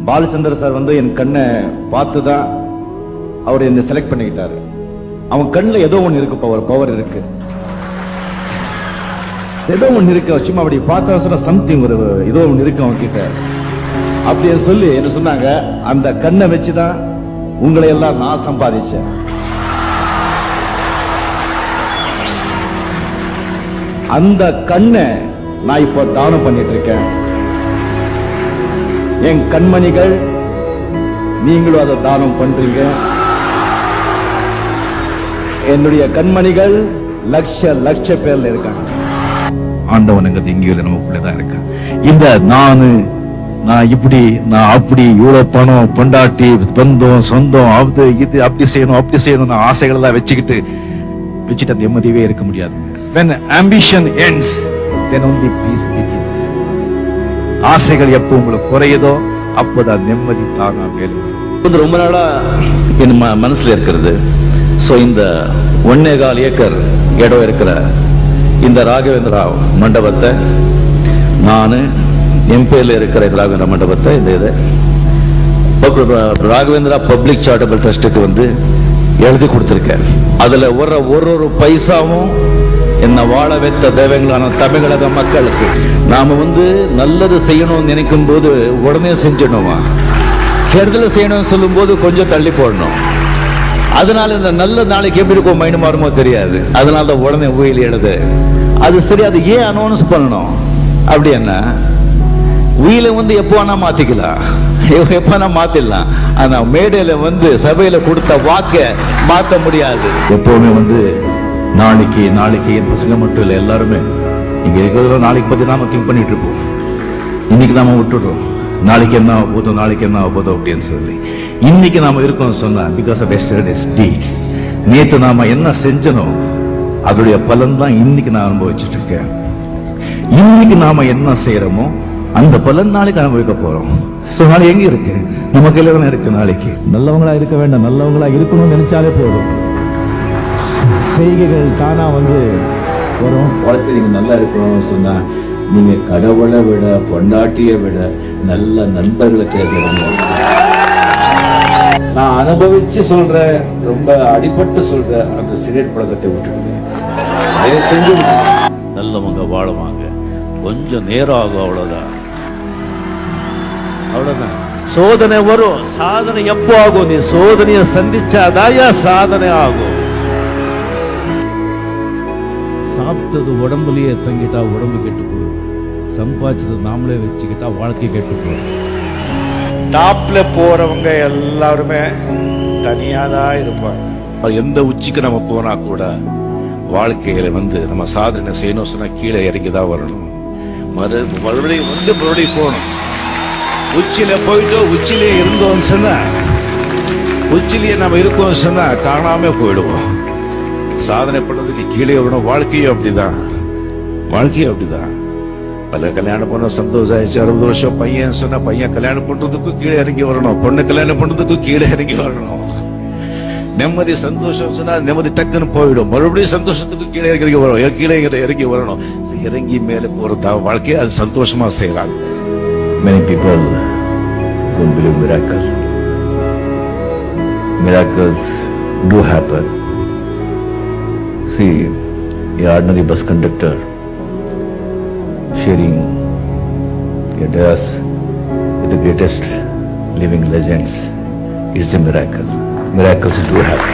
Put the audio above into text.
Balachander sir வந்து என் கண்ணை பார்த்துதான் அவர் என்னை செலக்ட் பண்ணிக்கிட்டாரு. அவன் கண்ணில் ஏதோ ஒன்று இருக்கு, பவர் இருக்கு, ஏதோ ஒன்று இருக்கு. சும்மா அப்படி பார்த்தா சொன்னா சம்திங் ஒரு ஏதோ ஒன்று இருக்கு அவன் கிட்ட அப்படின்னு சொல்லி என்ன சொன்னாங்க. அந்த கண்ணை வச்சுதான் உங்களை எல்லாம் நான் சம்பாதிச்சேன். அந்த கண்ணை நான் இப்போ தானம் பண்ணிட்டு இருக்கேன். என் கண்மணிகள், நீங்களும் அதை தானம் பண்றீங்க. என்னுடைய கண்மணிகள் லட்ச பேர்ல இருக்காங்க. ஆண்டவனுங்கிறது இங்கே நமக்குள்ளதான் இருக்க. இந்த நான் இப்படி நான் அப்படி இவ்வளவு பணம் பொண்டாட்டி பந்தம் சொந்தம் அது இது அப்படி செய்யணும் ஆசைகள் எல்லாம் வச்சுட்டு அந்த நிம்மதியே இருக்க முடியாது. When ambition ends, then only peace begins. ஆசைகள் எப்போ உங்களுக்கு குறையுதோ அப்போதான் நிம்மதி தானா மேலும். ரொம்ப நாளா என் மனசுல இருக்கிறது. சோ இந்த 1.25 ஏக்கர் இடம் இருக்கிற இந்த ராகவேந்திரா மண்டபத்தை நானு என் பேர்ல இருக்கிற ராகவேந்திரா மண்டபத்தை இந்த ராகவேந்திரா பப்ளிக் சாரிட்டபிள் ட்ரஸ்டுக்கு வந்து எழுதி கொடுத்திருக்கேன். அதுல ஒரு பைசாவும் என்ன வாழ வைத்த தேவங்களான தமிழக மக்களுக்கு நாம நல்லது செய்யணும்னு நினைக்கும் போது உடனே செஞ்சிடணுமா, கெடுதல் செய்யணும்னு சொல்லும் போது கொஞ்சம் தள்ளி போடணும். அதனால இந்த நல்ல நாளைக்கு எப்படி இருக்கும் மைண்ட் மாறுமோ தெரியாது. அதனால உடனே உயிர் எழுது. அது சரி, அது ஏன் அனௌன்ஸ் பண்ணணும்? அப்படி என்ன உயிரை எப்போ வேணா மாத்திக்கலாம், எப்ப வேணா மாத்திடலாம். ஆனா மேடையில சபையில கொடுத்த வாக்க மாத்த முடியாது. எப்பவுமே நாளைக்கு என் பசங்க மட்டும் இல்லை, எல்லாருமே இங்க இருக்கிற நாளைக்கு பத்தி நாம திங்க் பண்ணிட்டு இருப்போம். இன்னைக்கு நாம விட்டுடுறோம், நாளைக்கு என்ன ஆகுதோ அப்படின்னு சொல்லி. இன்னைக்கு நாம இருக்கோம் சொன்னா பிகாஸ் ஆஃப் yesterday's deeds. நேத்து நாம என்ன செஞ்சனோ அதோடைய பலன் தான் இன்னைக்கு நான் அனுபவிச்சுட்டு இருக்கேன். இன்னைக்கு நாம என்ன செய்யறோமோ அந்த பலன் நாளைக்கு அனுபவிக்க போறோம். சோ நாளைக்கு எங்க இருக்கு? நம்ம கையில தானே இருக்கு. நாளைக்கு நல்லவங்களா இருக்க வேண்டாம், நல்லவங்களா இருக்கணும்னு நினைச்சாலே போதும், செய்கைகள் தானா வரும். வாழ்க்கை நீங்க நல்லா இருக்கணும்னு சொன்னா நீங்க கடவுளை விட பொண்டாட்டியை விட நல்ல நண்பர்களை தேர்ந்தெடுங்க. நான் அனுபவிச்சு சொல்றேன், ரொம்ப அடிபட்டு சொல்றேன். அந்த சிகரெட் பழக்கத்தை விட்டுடுங்க, அதை செஞ்சு நல்லவங்க வாழுவாங்க. கொஞ்சம் நேரம் ஆகும், அவ்வளவுதான். சோதனை வரும், சாதனை எப்போ ஆகும்? நீ சோதனையை சந்திச்சாதாயா சாதனை ஆகும். சாப்பிட்டது உடம்புலயே தங்கிட்டா உடம்பு கெட்டு போகும், சம்பாதிச்சது நாமளே வச்சுக்கிட்டா வாழ்க்கை கெட்டு போகும். டாப்ல போறவங்க எல்லாருமே தனியாதான் இருப்பாங்க. எந்த உச்சிக்கு நம்ம போனா கூட வாழ்க்கையில நம்ம சாதனை செய்யணும் சொன்னா கீழே இறங்கிதான் வரணும். மறுபடியும் போகணும். உச்சியில போயிட்டு உச்சிலே இருந்தோம் சொன்னா, உச்சிலேயே நம்ம இருக்கோம் சொன்னா காணாம போயிடுவோம். சாதனை பண்ணதுக்கு கீழே வரணும். வாழ்க்கையும் அப்படிதான். பல கல்யாணம் பண்ண சந்தோஷம் ஆயிடுச்சு, 60 வருஷம் பையன் சொன்னா பையன் கல்யாணம் பண்றதுக்கும் கீழே இறங்கி வரணும், பொண்ணு கல்யாணம் பண்றதுக்கும் கீழே இறங்கி வரணும். நிம்மதி சந்தோஷம் சொன்னா நிம்மதி டக்குன்னு போயிடும். மறுபடியும் சந்தோஷத்துக்கு கீழே இறங்கி வரணும். இறங்கி மேல போறதா வாழ்க்கையை அது சந்தோஷமா செய்யலாம். Many people don't believe miracles. Miracles do happen. See, an ordinary bus conductor sharing a dais with the greatest living legends. It's a miracle. Miracles do happen.